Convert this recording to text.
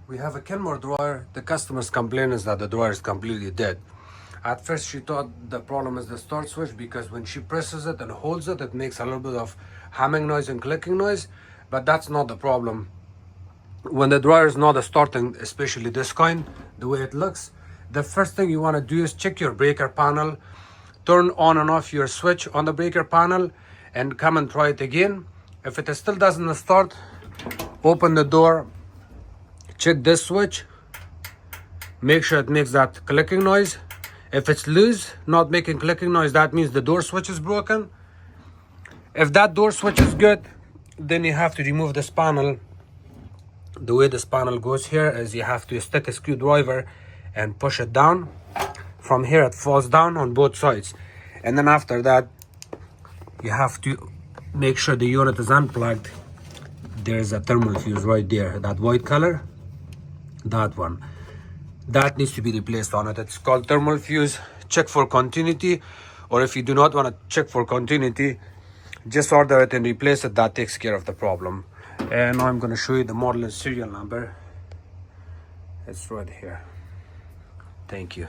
We have a Kenmore dryer. The customer's complaint is that the dryer is completely dead. At first she thought the problem is the start switch, because when she presses it and holds it, it makes a little bit of humming noise and clicking noise, but that's not the problem. When the dryer is not starting, especially this kind, the way it looks, the first thing you want to do is check your breaker panel, turn on and off your switch on the breaker panel, and come and try it again. If it still doesn't start, open the door, check this switch, make sure it makes that clicking noise. If it's loose, not making clicking noise, that means the door switch is broken. If that door switch is good, then you have to remove this panel. The way this panel goes here is you have to stick a screwdriver and push it down. From here it falls down on both sides, and then after that you have to make sure the unit is unplugged. There's a thermal fuse right there, that white color, that one, that needs to be replaced on it. It's called thermal fuse. Check for continuity, or if you do not want to check for continuity, just order it and replace it. That takes care of the problem. And now I'm going to show you the model and serial number. It's right here. Thank you.